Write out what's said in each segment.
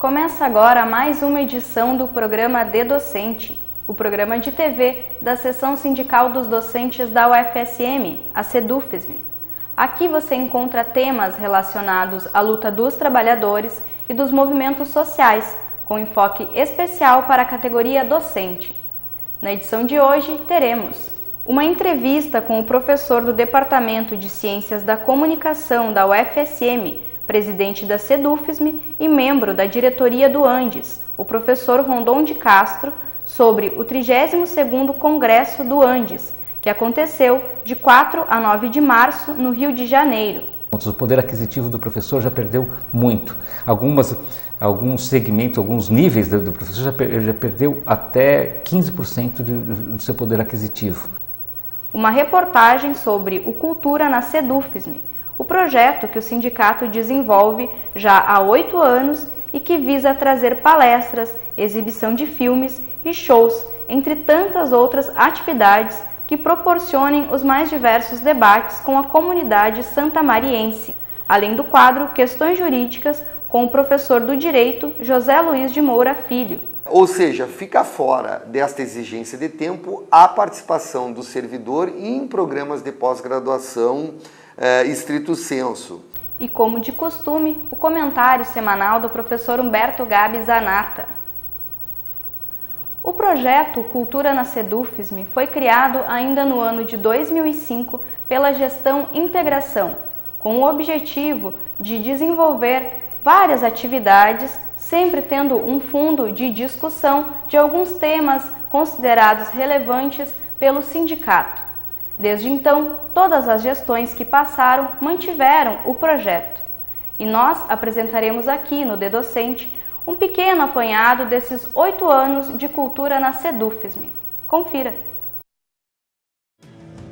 Começa agora mais uma edição do programa De Docente, o programa de TV da Seção Sindical dos Docentes da UFSM, a SEDUFSM. Aqui você encontra temas relacionados à luta dos trabalhadores e dos movimentos sociais, com enfoque especial para a categoria docente. Na edição de hoje, teremos uma entrevista com o professor do Departamento de Ciências da Comunicação da UFSM, presidente da SEDUFSM e membro da diretoria do Andes, o professor Rondon de Castro, sobre o 32º Congresso do Andes, que aconteceu de 4 a 9 de março no Rio de Janeiro. O poder aquisitivo do professor já perdeu muito. Alguns segmentos, alguns níveis do professor já perdeu até 15% do seu poder aquisitivo. Uma reportagem sobre o Cultura na SEDUFSM, o projeto que o sindicato desenvolve já há 8 anos e que visa trazer palestras, exibição de filmes e shows, entre tantas outras atividades que proporcionem os mais diversos debates com a comunidade santamariense, além do quadro Questões Jurídicas com o professor do Direito José Luiz de Moura Filho. Ou seja, fica fora desta exigência de tempo a participação do servidor em programas de pós-graduação estrito sensu. E como de costume, o comentário semanal do professor Humberto Gabi Zanata. O projeto Cultura na SEDUFSM foi criado ainda no ano de 2005 pela gestão Integração, com o objetivo de desenvolver várias atividades, sempre tendo um fundo de discussão de alguns temas considerados relevantes pelo sindicato. Desde então, todas as gestões que passaram mantiveram o projeto. E nós apresentaremos aqui no De Docente um pequeno apanhado desses 8 anos de cultura na SEDUFSM. Confira!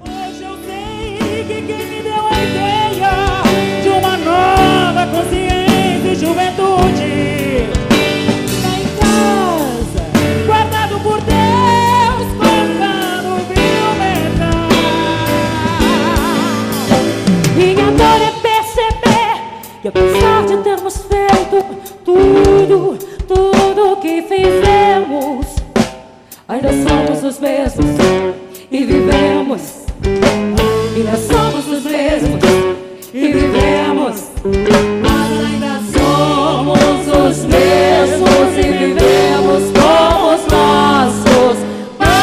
Hoje eu sei que quem me deu a ideia de uma nova consciência e juventude está em casa, guardado por Deus, colocando o metal. Minha dor é perceber que apesar de termos feito tudo que fizemos, ainda somos os mesmos e vivemos. Ainda somos os mesmos e vivemos. Mas ainda somos os mesmos e vivemos com os nossos pais.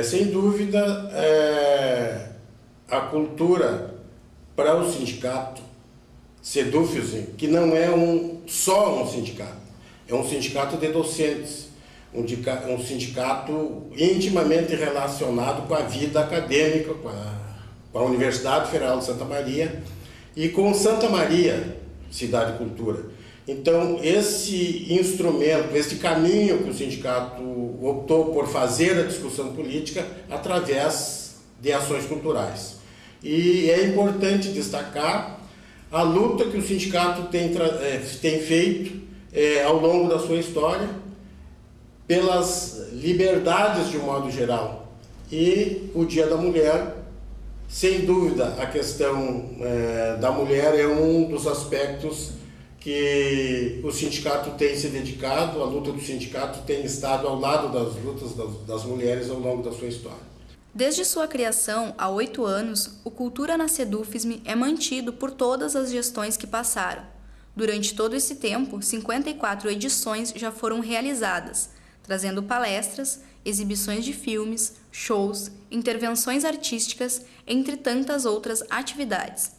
Sem dúvida, a cultura para o sindicato SEDUFSM, que não é só um sindicato, é um sindicato de docentes, um sindicato intimamente relacionado com a vida acadêmica, com a Universidade Federal de Santa Maria e com Santa Maria, Cidade Cultura. Então, esse instrumento, esse caminho que o sindicato optou por fazer a discussão política através de ações culturais. E é importante destacar a luta que o sindicato tem feito ao longo da sua história pelas liberdades de um modo geral. E o Dia da Mulher, sem dúvida, a questão da mulher é um dos aspectos que o sindicato tem se dedicado, a luta do sindicato tem estado ao lado das lutas das mulheres ao longo da sua história. Desde sua criação, há 8 anos, o Cultura na SEDUFSM é mantido por todas as gestões que passaram. Durante todo esse tempo, 54 edições já foram realizadas, trazendo palestras, exibições de filmes, shows, intervenções artísticas, entre tantas outras atividades.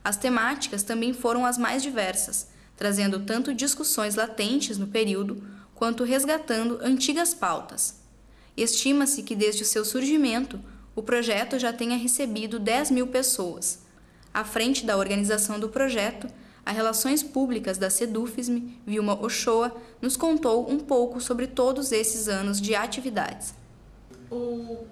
As temáticas também foram as mais diversas, trazendo tanto discussões latentes no período, quanto resgatando antigas pautas. Estima-se que desde o seu surgimento, o projeto já tenha recebido 10.000 pessoas. À frente da organização do projeto, a Relações Públicas da SEDUFISM, Vilma Ochoa, nos contou um pouco sobre todos esses anos de atividades. O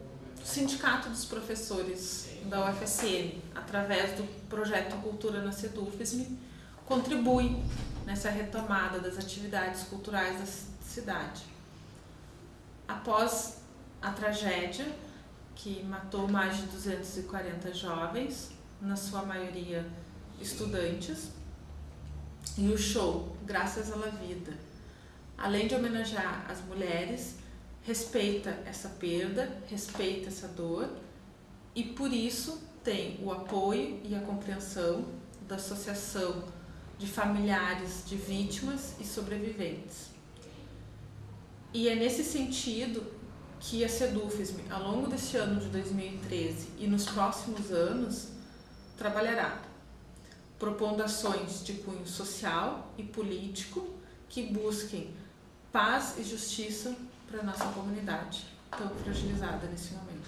Sindicato dos Professores da UFSM, através do projeto Cultura na SEDUFISM, contribui nessa retomada das atividades culturais da cidade. Após a tragédia, que matou mais de 240 jovens, na sua maioria estudantes, e o show Graças à Vida, além de homenagear as mulheres, respeita essa perda, respeita essa dor e por isso tem o apoio e a compreensão da Associação de Familiares de Vítimas e Sobreviventes. E é nesse sentido que a SEDUFISM, ao longo deste ano de 2013 e nos próximos anos, trabalhará propondo ações de cunho social e político que busquem paz e justiça para a nossa comunidade, tão fragilizada nesse momento.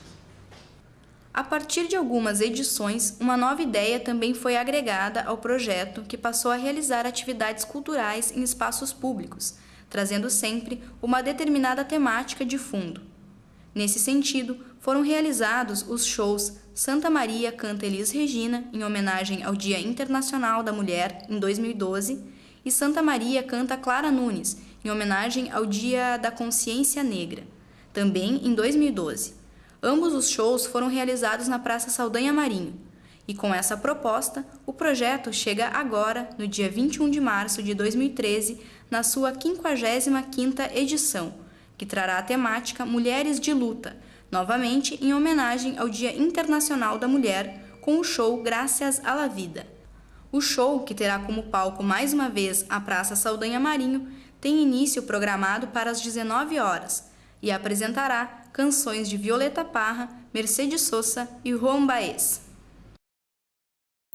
A partir de algumas edições, uma nova ideia também foi agregada ao projeto, que passou a realizar atividades culturais em espaços públicos, trazendo sempre uma determinada temática de fundo. Nesse sentido, foram realizados os shows Santa Maria canta Elis Regina, em homenagem ao Dia Internacional da Mulher, em 2012, e Santa Maria canta Clara Nunes, em homenagem ao Dia da Consciência Negra, também em 2012. Ambos os shows foram realizados na Praça Saldanha Marinho. E com essa proposta, o projeto chega agora, no dia 21 de março de 2013, na sua 55ª edição, que trará a temática Mulheres de Luta, novamente em homenagem ao Dia Internacional da Mulher, com o show Graças à Vida. O show, que terá como palco mais uma vez a Praça Saldanha Marinho, tem início programado para as 19 horas e apresentará canções de Violeta Parra, Mercedes Sosa e Juan Baez.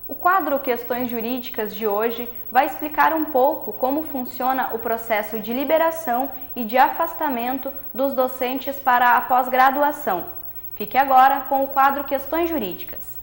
O quadro Questões Jurídicas de hoje vai explicar um pouco como funciona o processo de liberação e de afastamento dos docentes para a pós-graduação. Fique agora com o quadro Questões Jurídicas.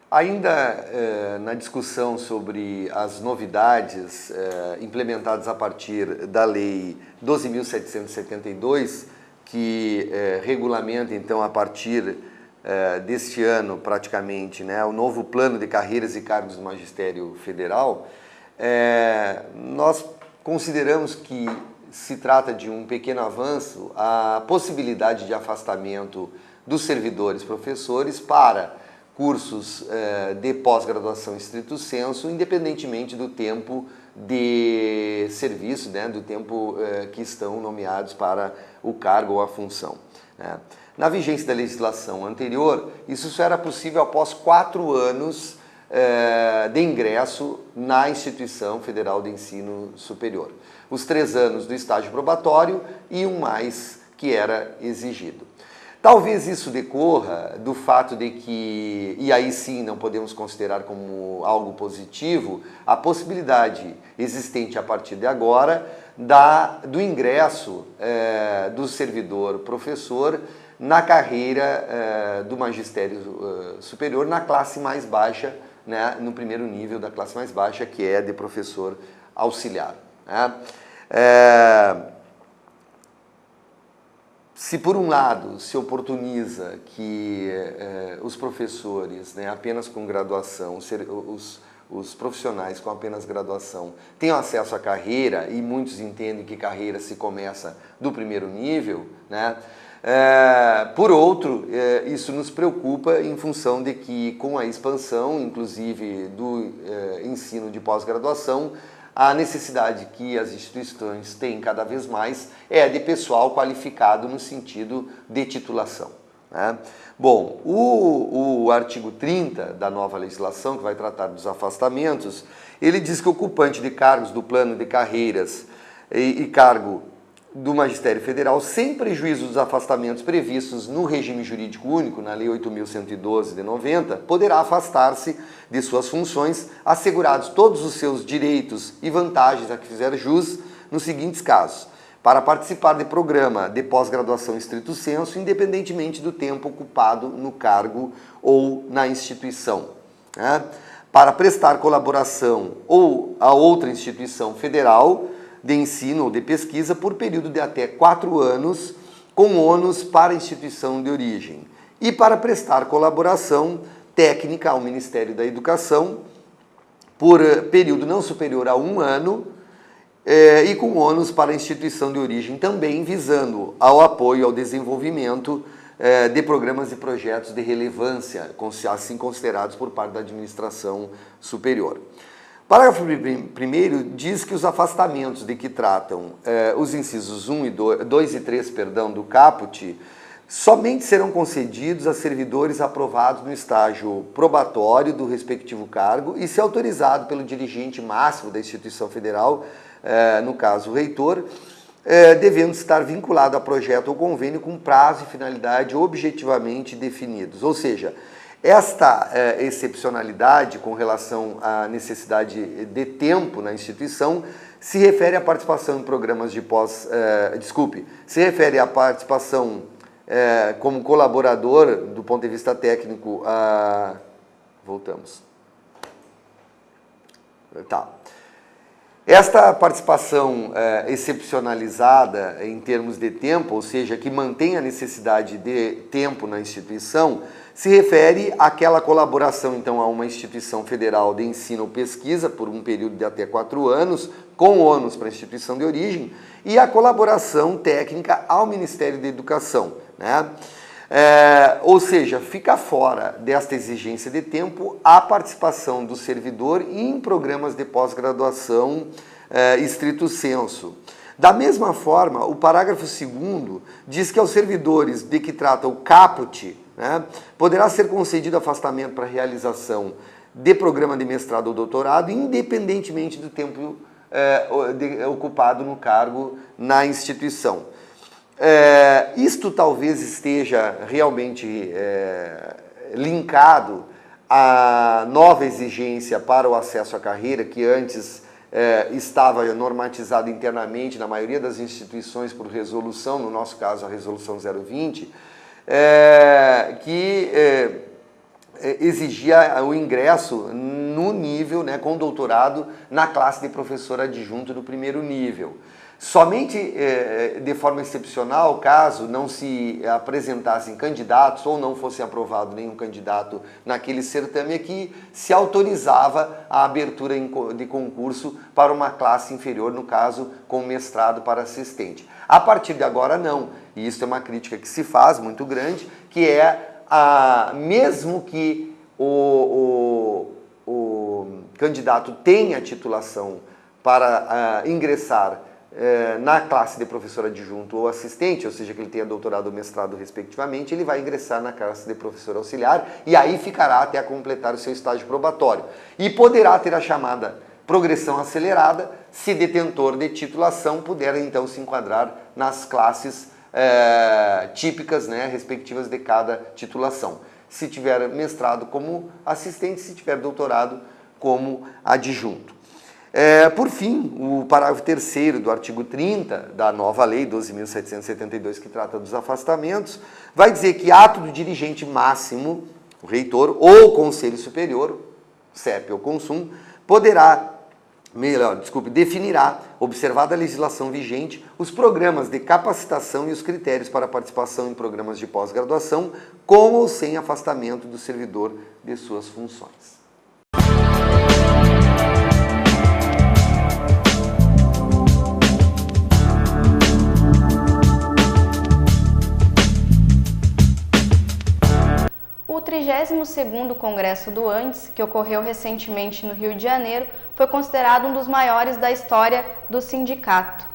Ainda na discussão sobre as novidades implementadas a partir da Lei 12.772, que regulamenta, então, a partir deste ano, praticamente, né, o novo plano de carreiras e cargos do Magistério Federal, nós consideramos que se trata de um pequeno avanço a possibilidade de afastamento dos servidores professores para cursos de pós-graduação estrito sensu, independentemente do tempo de serviço, né, do tempo que estão nomeados para o cargo ou a função. Né. Na vigência da legislação anterior, isso só era possível após 4 anos de ingresso na Instituição Federal de Ensino Superior. Os 3 anos do estágio probatório e um mais que era exigido. Talvez isso decorra do fato de que, e aí sim não podemos considerar como algo positivo, a possibilidade existente a partir de agora do ingresso do servidor professor na carreira do magistério superior na classe mais baixa, né, no primeiro nível da classe mais baixa, que é de professor auxiliar. Né? Se por um lado se oportuniza que os professores, né, apenas com graduação, os profissionais com apenas graduação tenham acesso à carreira, e muitos entendem que carreira se começa do primeiro nível, né, por outro, isso nos preocupa em função de que com a expansão, inclusive do ensino de pós-graduação, a necessidade que as instituições têm cada vez mais é de pessoal qualificado no sentido de titulação. Né? Bom, o artigo 30 da nova legislação, que vai tratar dos afastamentos, ele diz que o ocupante de cargos do plano de carreiras e cargo do Magistério Federal, sem prejuízo dos afastamentos previstos no regime jurídico único, na Lei 8.112 de 90, poderá afastar-se de suas funções, assegurados todos os seus direitos e vantagens a que fizer jus nos seguintes casos: para participar de programa de pós-graduação estrito sensu, independentemente do tempo ocupado no cargo ou na instituição, né? Para prestar colaboração ou a outra instituição federal de ensino ou de pesquisa por período de até 4 anos, com ônus para a instituição de origem, e para prestar colaboração técnica ao Ministério da Educação por período não superior a 1 ano, e com ônus para a instituição de origem, também visando ao apoio ao desenvolvimento de programas e projetos de relevância, assim considerados por parte da administração superior. Parágrafo 1º diz que os afastamentos de que tratam os incisos 2 e 3 do caput somente serão concedidos a servidores aprovados no estágio probatório do respectivo cargo e se autorizado pelo dirigente máximo da instituição federal, no caso o reitor, devendo estar vinculado a projeto ou convênio com prazo e finalidade objetivamente definidos. Ou seja, esta excepcionalidade com relação à necessidade de tempo na instituição se refere à participação em programas de se refere à participação como colaborador do ponto de vista técnico. Voltamos. Tá. Esta participação excepcionalizada em termos de tempo, ou seja, que mantém a necessidade de tempo na instituição, se refere àquela colaboração, então, a uma instituição federal de ensino ou pesquisa por um período de até 4 anos, com ônus para a instituição de origem, e a colaboração técnica ao Ministério da Educação, né? Ou seja, fica fora desta exigência de tempo a participação do servidor em programas de pós-graduação estrito sensu. Da mesma forma, o parágrafo 2º diz que aos servidores de que trata o caput, né, poderá ser concedido afastamento para realização de programa de mestrado ou doutorado, independentemente do tempo ocupado no cargo na instituição. Isto talvez esteja realmente linkado à nova exigência para o acesso à carreira, que antes estava normatizado internamente na maioria das instituições por resolução, no nosso caso a resolução 020, que exigia o ingresso no nível, né, com doutorado na classe de professor adjunto do 1º nível. Somente de forma excepcional, caso não se apresentassem candidatos ou não fosse aprovado nenhum candidato naquele certame, que se autorizava a abertura de concurso para uma classe inferior, no caso, com mestrado para assistente. A partir de agora, não. E isso é uma crítica que se faz, muito grande, que é, mesmo que o candidato tenha titulação para ingressar na classe de professor adjunto ou assistente, ou seja, que ele tenha doutorado ou mestrado respectivamente, ele vai ingressar na classe de professor auxiliar e aí ficará até a completar o seu estágio probatório. E poderá ter a chamada progressão acelerada, se detentor de titulação puder então se enquadrar nas classes típicas, né, respectivas de cada titulação. Se tiver mestrado como assistente, se tiver doutorado como adjunto. Por fim, o parágrafo 3º do artigo 30 da nova lei 12.772, que trata dos afastamentos, vai dizer que ato do dirigente máximo, o reitor ou conselho superior, CEP ou CONSUM, definirá, observada a legislação vigente, os programas de capacitação e os critérios para participação em programas de pós-graduação, com ou sem afastamento do servidor de suas funções. O 32º Congresso do Andes, que ocorreu recentemente no Rio de Janeiro, foi considerado um dos maiores da história do sindicato.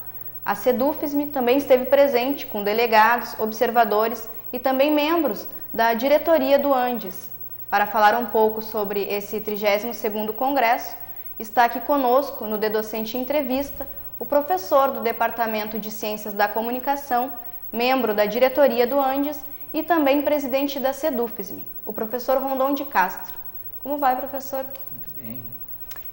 A SEDUFSM também esteve presente com delegados, observadores e também membros da diretoria do Andes. Para falar um pouco sobre esse 32º Congresso, está aqui conosco no DEDocente Entrevista o professor do Departamento de Ciências da Comunicação, membro da diretoria do Andes e também presidente da SEDUFSM, o professor Rondon de Castro. Como vai, professor? Muito bem.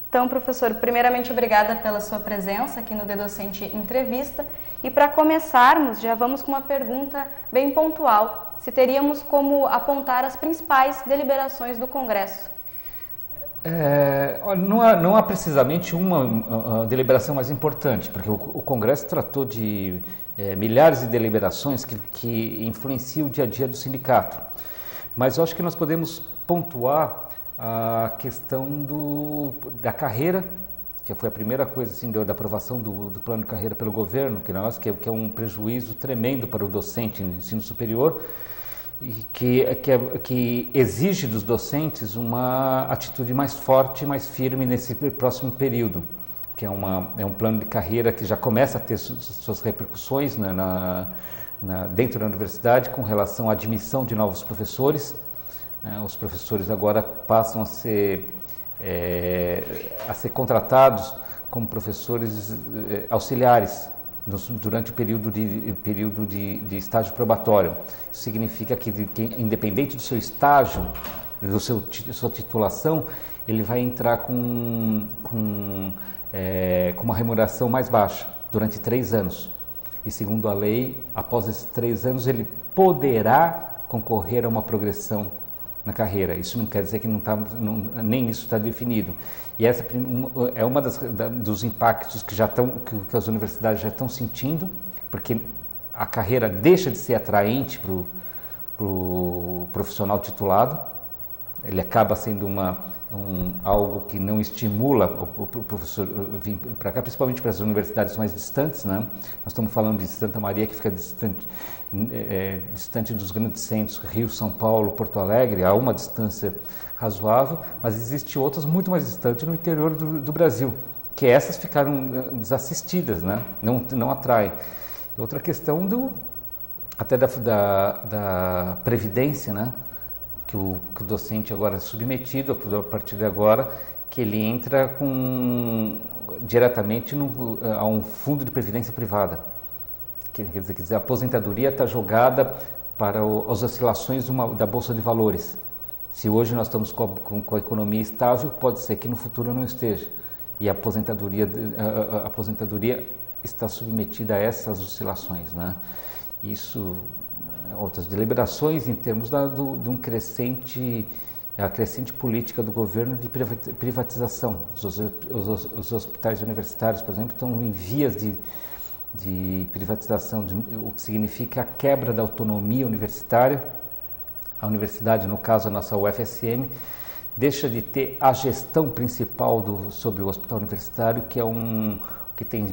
Então, professor, primeiramente, obrigada pela sua presença aqui no DDocente Entrevista. E para começarmos, já vamos com uma pergunta bem pontual. Se teríamos como apontar as principais deliberações do Congresso? Não há precisamente uma deliberação mais importante, porque o Congresso tratou de milhares de deliberações que influenciam o dia a dia do sindicato. Mas eu acho que nós podemos pontuar a questão da carreira, que foi a primeira coisa assim, da aprovação do plano de carreira pelo governo, que é um prejuízo tremendo para o docente no ensino superior, e que exige dos docentes uma atitude mais forte, mais firme nesse próximo período, que é um plano de carreira que já começa a ter suas repercussões dentro da universidade com relação à admissão de novos professores. Os professores agora passam a ser contratados como professores auxiliares durante o período de estágio probatório. Isso significa que independente do seu estágio, sua titulação, ele vai entrar com uma remuneração mais baixa durante 3 anos. E segundo a lei, após esses 3 anos, ele poderá concorrer a uma progressão na carreira. Isso não quer dizer que nem isso está definido. E essa é uma dos impactos que as universidades já estão sentindo, porque a carreira deixa de ser atraente para o profissional titulado. Ele acaba sendo algo que não estimula o professor vir para cá, principalmente para as universidades mais distantes, né? Nós estamos falando de Santa Maria, que fica distante dos grandes centros, Rio, São Paulo, Porto Alegre, há uma distância razoável, mas existem outras muito mais distantes no interior do Brasil, que essas ficaram desassistidas, né? Não atraem. Outra questão até da previdência, né? Que o docente agora é submetido, a partir de agora, que ele entra diretamente a um fundo de previdência privada. Quer dizer, a aposentadoria está jogada para as oscilações da Bolsa de Valores. Se hoje nós estamos com a economia estável, pode ser que no futuro não esteja. E a aposentadoria está submetida a essas oscilações, né? Isso... Outras deliberações em termos a crescente política do governo de privatização. Os hospitais universitários, por exemplo, estão em vias de privatização, o que significa a quebra da autonomia universitária. A universidade, no caso a nossa UFSM, deixa de ter a gestão principal sobre o hospital universitário, que tem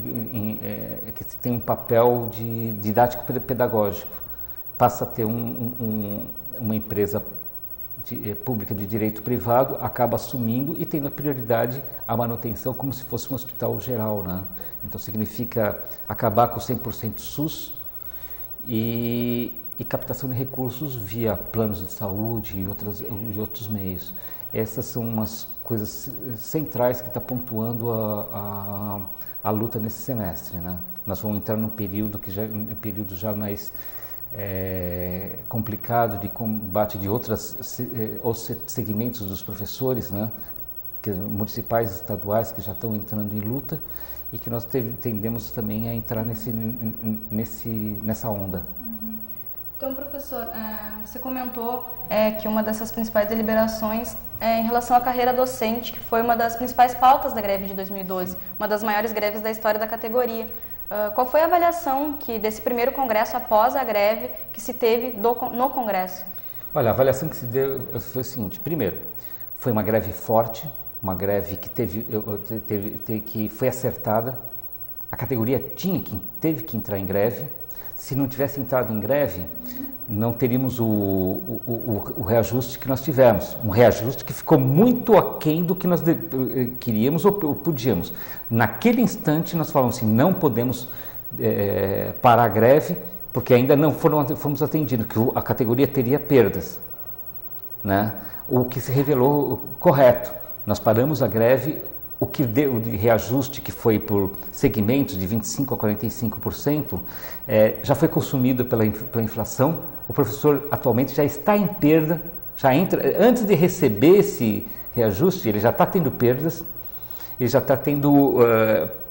um papel de didático pedagógico. Passa a ter uma empresa pública de direito privado, acaba assumindo e tendo a prioridade a manutenção como se fosse um hospital geral, né? Então significa acabar com 100% SUS e captação de recursos via planos de saúde e outros meios. Essas são umas coisas centrais que está pontuando a luta nesse semestre, né? Nós vamos entrar num período já mais complicado de combate de outros segmentos dos professores, né, municipais e estaduais, que já estão entrando em luta e que nós tendemos também a entrar nessa onda. Uhum. Então, professor, você comentou que uma dessas principais deliberações é em relação à carreira docente, que foi uma das principais pautas da greve de 2012, uma das maiores greves da história da categoria. Qual foi a avaliação desse primeiro congresso após a greve que se teve no congresso? Olha, a avaliação que se deu foi o seguinte: primeiro, foi uma greve forte, uma greve que foi acertada. A categoria teve que entrar em greve. Se não tivesse entrado em greve, não teríamos o reajuste que nós tivemos. Um reajuste que ficou muito aquém do que nós queríamos ou podíamos. Naquele instante, nós falamos assim: não podemos parar a greve, porque ainda não fomos atendidos, que a categoria teria perdas, né? O que se revelou correto. Nós paramos a greve. O que deu de reajuste, que foi por segmentos de 25% a 45%, já foi consumido pela inflação. O professor atualmente já está em perda, antes de receber esse reajuste, ele já está tendo perdas. ele já está tendo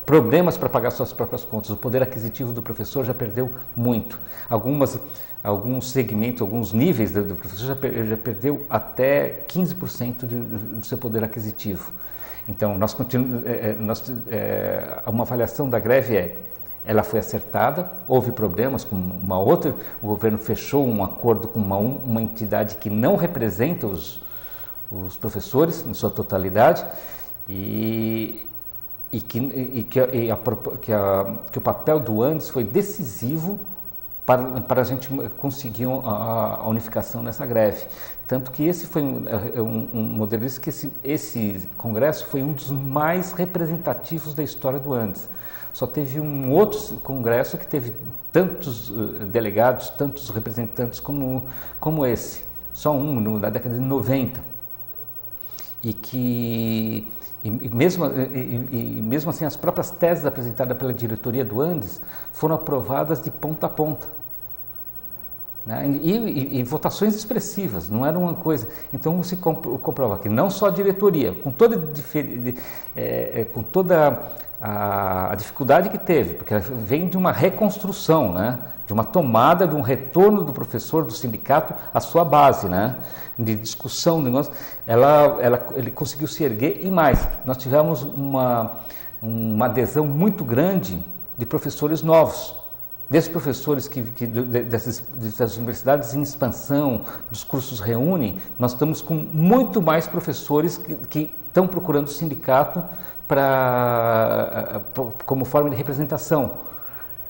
problemas para pagar suas próprias contas. O poder aquisitivo do professor já perdeu muito. Alguns segmentos, alguns níveis do professor já perdeu até 15% do seu poder aquisitivo. Então, uma avaliação da greve ela foi acertada, houve problemas com uma outra, o governo fechou um acordo com uma entidade que não representa os professores em sua totalidade que o papel do Andes foi decisivo para a gente conseguir a unificação nessa greve. Tanto que esse foi um modelo que esse congresso foi um dos mais representativos da história do Andes. Só teve um outro congresso que teve tantos delegados, tantos representantes como esse. Só um, na década de 90. E mesmo assim, as próprias teses apresentadas pela diretoria do Andes foram aprovadas de ponta a ponta. Né? E votações expressivas, não era uma coisa. Então se comprova que não só a diretoria, com toda a dificuldade que teve, porque ela vem de uma reconstrução, né? De uma tomada, de um retorno do professor, do sindicato à sua base, né? De discussão, ele conseguiu se erguer e mais. Nós tivemos uma adesão muito grande de professores novos, desses professores dessas universidades em expansão, dos cursos reúnem, nós estamos com muito mais professores que estão procurando o sindicato como forma de representação.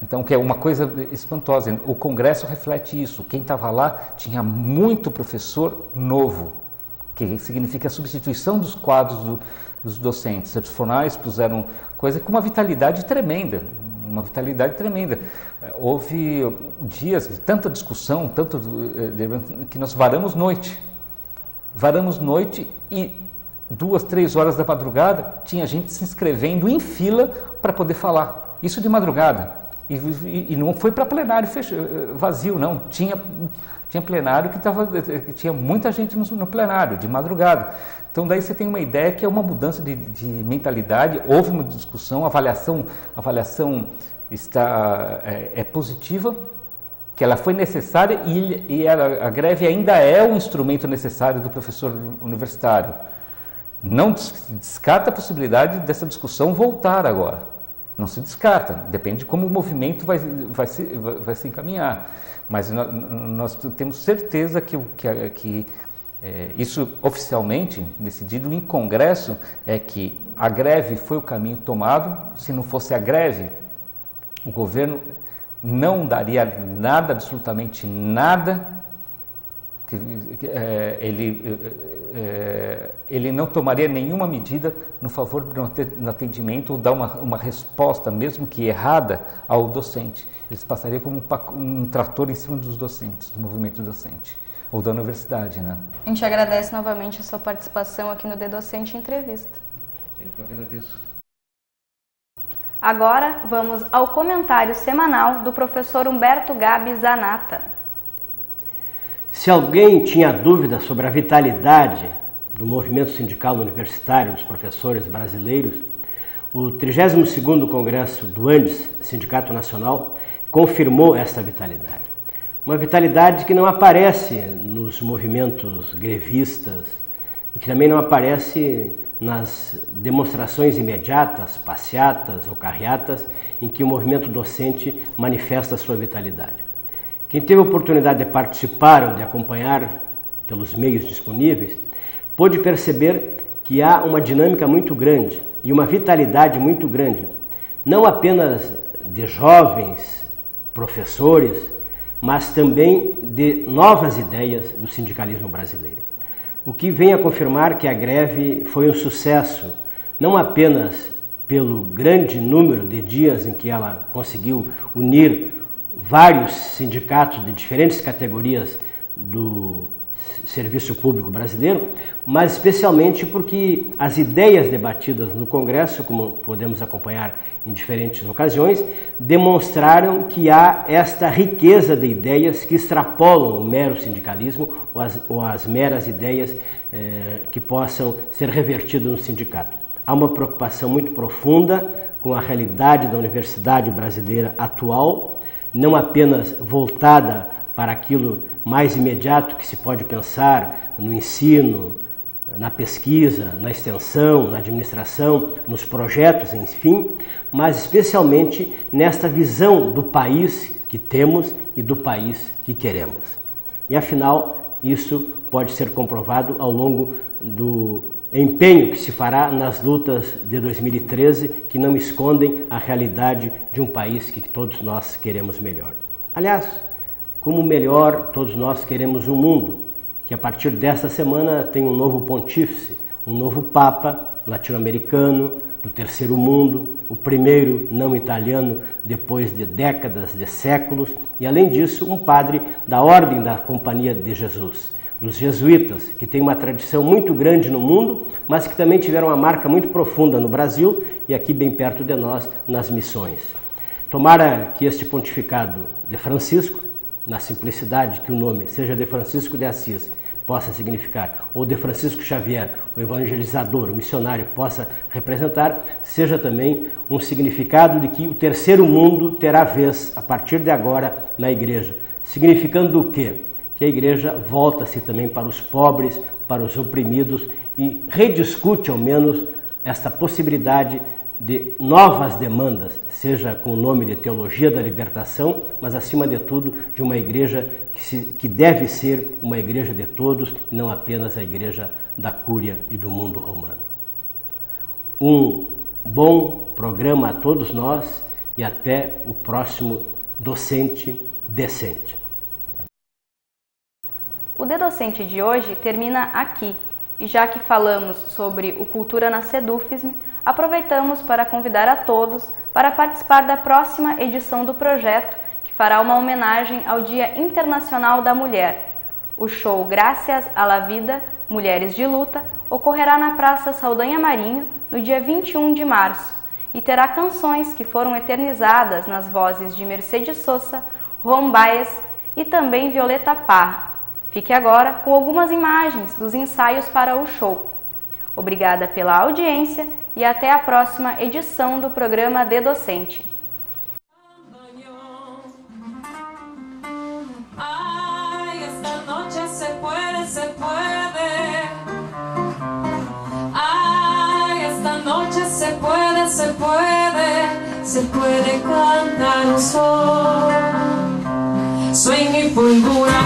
Então, que é uma coisa espantosa. O Congresso reflete isso. Quem estava lá tinha muito professor novo, que significa a substituição dos quadros dos docentes. Os profissionais puseram coisa com uma vitalidade tremenda. Houve dias de tanta discussão, que nós varamos noite e 2, 3 horas da madrugada tinha gente se inscrevendo em fila para poder falar. Isso de madrugada. E não foi para plenário vazio, não. Tinha plenário que tinha muita gente no plenário, de madrugada. Então, daí você tem uma ideia que é uma mudança de mentalidade, houve uma discussão, a avaliação é positiva, que ela foi necessária e a greve ainda é um instrumento necessário do professor universitário. Não descarta a possibilidade dessa discussão voltar agora. Não se descarta, depende de como o movimento vai se encaminhar. Mas nós temos certeza que isso oficialmente decidido em Congresso é que a greve foi o caminho tomado. Se não fosse a greve, o governo não daria nada, absolutamente nada. Ele não tomaria nenhuma medida no favor do atendimento ou dar uma resposta, mesmo que errada, ao docente. Eles passariam como um trator em cima dos docentes, do movimento docente, ou da universidade, né? A gente agradece novamente a sua participação aqui no D-Docente Entrevista. Eu que agradeço. Agora vamos ao comentário semanal do professor Humberto Gabi Zanata. Se alguém tinha dúvida sobre a vitalidade do movimento sindical universitário dos professores brasileiros, o 32º Congresso do Andes, Sindicato Nacional, confirmou esta vitalidade. Uma vitalidade que não aparece nos movimentos grevistas e que também não aparece nas demonstrações imediatas, passeatas ou carreatas em que o movimento docente manifesta a sua vitalidade. Quem teve a oportunidade de participar ou de acompanhar pelos meios disponíveis, pôde perceber que há uma dinâmica muito grande e uma vitalidade muito grande, não apenas de jovens professores, mas também de novas ideias do sindicalismo brasileiro. O que vem a confirmar que a greve foi um sucesso, não apenas pelo grande número de dias em que ela conseguiu unir vários sindicatos de diferentes categorias do serviço público brasileiro, mas especialmente porque as ideias debatidas no Congresso, como podemos acompanhar em diferentes ocasiões, demonstraram que há esta riqueza de ideias que extrapolam o mero sindicalismo ou as meras ideias que possam ser revertidas no sindicato. Há uma preocupação muito profunda com a realidade da universidade brasileira atual, não apenas voltada para aquilo mais imediato que se pode pensar no ensino, na pesquisa, na extensão, na administração, nos projetos, enfim, mas especialmente nesta visão do país que temos e do país que queremos. E afinal, isso pode ser comprovado ao longo do empenho que se fará nas lutas de 2013, que não escondem a realidade de um país que todos nós queremos melhor. Aliás, como melhor todos nós queremos um mundo que a partir desta semana tem um novo pontífice, um novo papa latino-americano do terceiro mundo, o primeiro não italiano depois de décadas, de séculos, e além disso um padre da Ordem da Companhia de Jesus, dos jesuítas, que tem uma tradição muito grande no mundo, mas que também tiveram uma marca muito profunda no Brasil e aqui bem perto de nós, nas missões. Tomara que este pontificado de Francisco, na simplicidade que o nome seja de Francisco de Assis, possa significar, ou de Francisco Xavier, o evangelizador, o missionário, possa representar, seja também um significado de que o terceiro mundo terá vez, a partir de agora, na igreja. Significando o quê? Que a igreja volta-se também para os pobres, para os oprimidos e rediscute, ao menos, esta possibilidade de novas demandas, seja com o nome de teologia da libertação, mas acima de tudo de uma igreja que deve ser uma igreja de todos, não apenas a igreja da Cúria e do mundo romano. Um bom programa a todos nós e até o próximo Docente Decente. O D-Docente de hoje termina aqui, e já que falamos sobre o Cultura na Sedufism, aproveitamos para convidar a todos para participar da próxima edição do projeto, que fará uma homenagem ao Dia Internacional da Mulher. O show Gracias a la Vida, Mulheres de Luta, ocorrerá na Praça Saldanha Marinho no dia 21 de março e terá canções que foram eternizadas nas vozes de Mercedes Sosa, Ron Baez e também Violeta Parra. Fique agora com algumas imagens dos ensaios para o show. Obrigada pela audiência e até a próxima edição do programa D-Docente. Ay, esta noche se puede, se puede. Ay, esta noche se puede, se puede. Se puede cantar un sol. Sueño y fulgura.